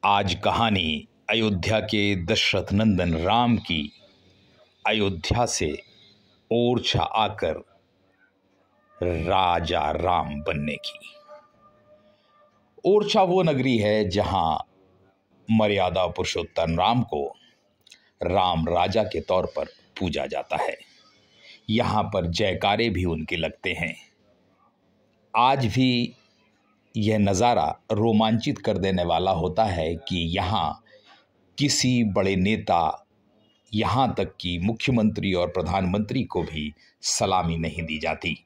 आज कहानी अयोध्या के दशरथ नंदन राम की अयोध्या से ओरछा आकर राजा राम बनने की। ओरछा वो नगरी है जहां मर्यादा पुरुषोत्तम राम को राम राजा के तौर पर पूजा जाता है। यहां पर जयकारे भी उनके लगते हैं। आज भी यह नज़ारा रोमांचित कर देने वाला होता है कि यहाँ किसी बड़े नेता, यहाँ तक कि मुख्यमंत्री और प्रधानमंत्री को भी सलामी नहीं दी जाती,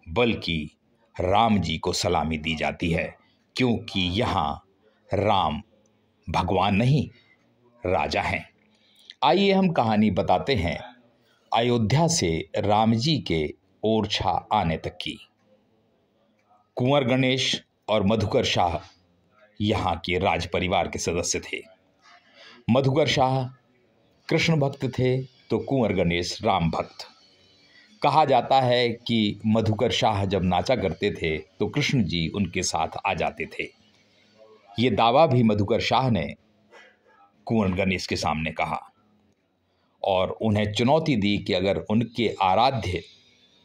बल्कि राम जी को सलामी दी जाती है, क्योंकि यहाँ राम भगवान नहीं राजा हैं। आइए हम कहानी बताते हैं अयोध्या से राम जी के ओरछा आने तक की। कुंवर गणेश और मधुकर शाह यहाँ के राज परिवार के सदस्य थे। मधुकर शाह कृष्ण भक्त थे तो कुंवर गणेश राम भक्त। कहा जाता है कि मधुकर शाह जब नाचा करते थे तो कृष्ण जी उनके साथ आ जाते थे। ये दावा भी मधुकर शाह ने कुंवर गणेश के सामने कहा और उन्हें चुनौती दी कि अगर उनके आराध्य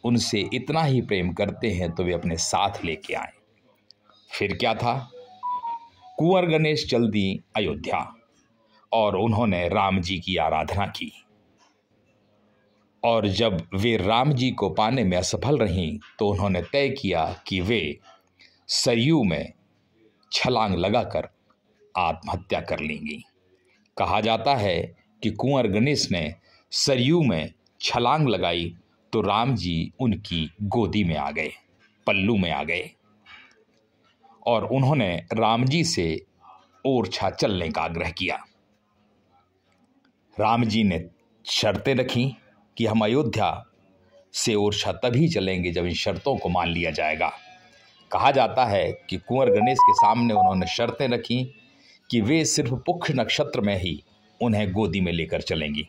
उनसे इतना ही प्रेम करते हैं तो वे अपने साथ लेके आए। फिर क्या था, कुंवर गणेश चल दी अयोध्या और उन्होंने राम जी की आराधना की। और जब वे राम जी को पाने में असफल रहीं तो उन्होंने तय किया कि वे सरयू में छलांग लगाकर आत्महत्या कर लेंगी। कहा जाता है कि कुंवर गणेश ने सरयू में छलांग लगाई तो राम जी उनकी गोदी में आ गए, पल्लू में आ गए और उन्होंने राम जी से ओरछा चलने का आग्रह किया। राम जी ने शर्तें रखीं कि हम अयोध्या से ओरछा तभी चलेंगे जब इन शर्तों को मान लिया जाएगा। कहा जाता है कि कुंवर गणेश के सामने उन्होंने शर्तें रखीं कि वे सिर्फ पुष्य नक्षत्र में ही उन्हें गोदी में लेकर चलेंगी।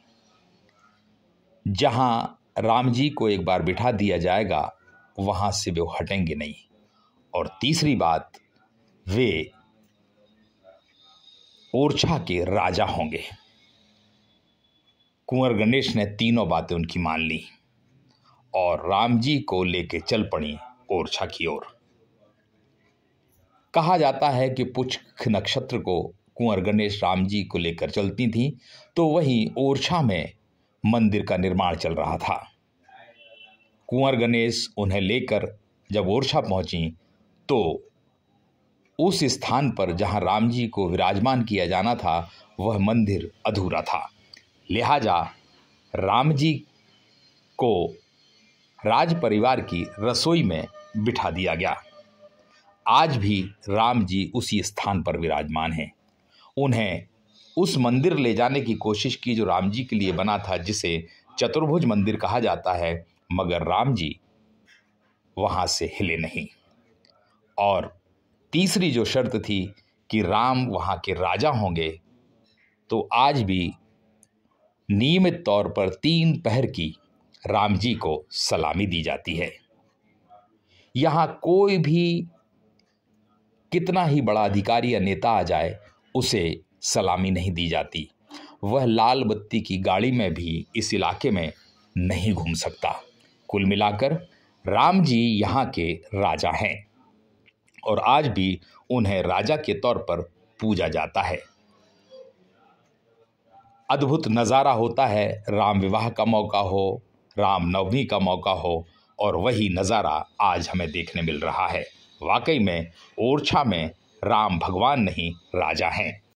जहां राम जी को एक बार बिठा दिया जाएगा वहां से वे हटेंगे नहीं। और तीसरी बात, वे ओरछा के राजा होंगे। कुंवर गणेश ने तीनों बातें उनकी मान ली और राम जी को लेके चल पड़ी ओरछा की ओर। कहा जाता है कि पुष्य नक्षत्र को कुंवर गणेश राम जी को लेकर चलती थी तो वहीं ओरछा में मंदिर का निर्माण चल रहा था। कुंवर गणेश उन्हें लेकर जब ओरछा पहुंची तो उस स्थान पर जहां राम जी को विराजमान किया जाना था वह मंदिर अधूरा था। लिहाजा राम जी को राज परिवार की रसोई में बिठा दिया गया। आज भी राम जी उसी स्थान पर विराजमान हैं। उन्हें उस मंदिर ले जाने की कोशिश की जो राम जी के लिए बना था, जिसे चतुर्भुज मंदिर कहा जाता है, मगर राम जी वहां से हिले नहीं। और तीसरी जो शर्त थी कि राम वहां के राजा होंगे, तो आज भी नियमित तौर पर 3 पहर की राम जी को सलामी दी जाती है। यहां कोई भी कितना ही बड़ा अधिकारी या नेता आ जाए उसे सलामी नहीं दी जाती। वह लाल बत्ती की गाड़ी में भी इस इलाके में नहीं घूम सकता। कुल मिलाकर राम जी यहाँ के राजा हैं और आज भी उन्हें राजा के तौर पर पूजा जाता है। अद्भुत नज़ारा होता है, राम विवाह का मौका हो, राम नवमी का मौका हो, और वही नज़ारा आज हमें देखने मिल रहा है। वाकई में ओरछा में राम भगवान नहीं राजा हैं।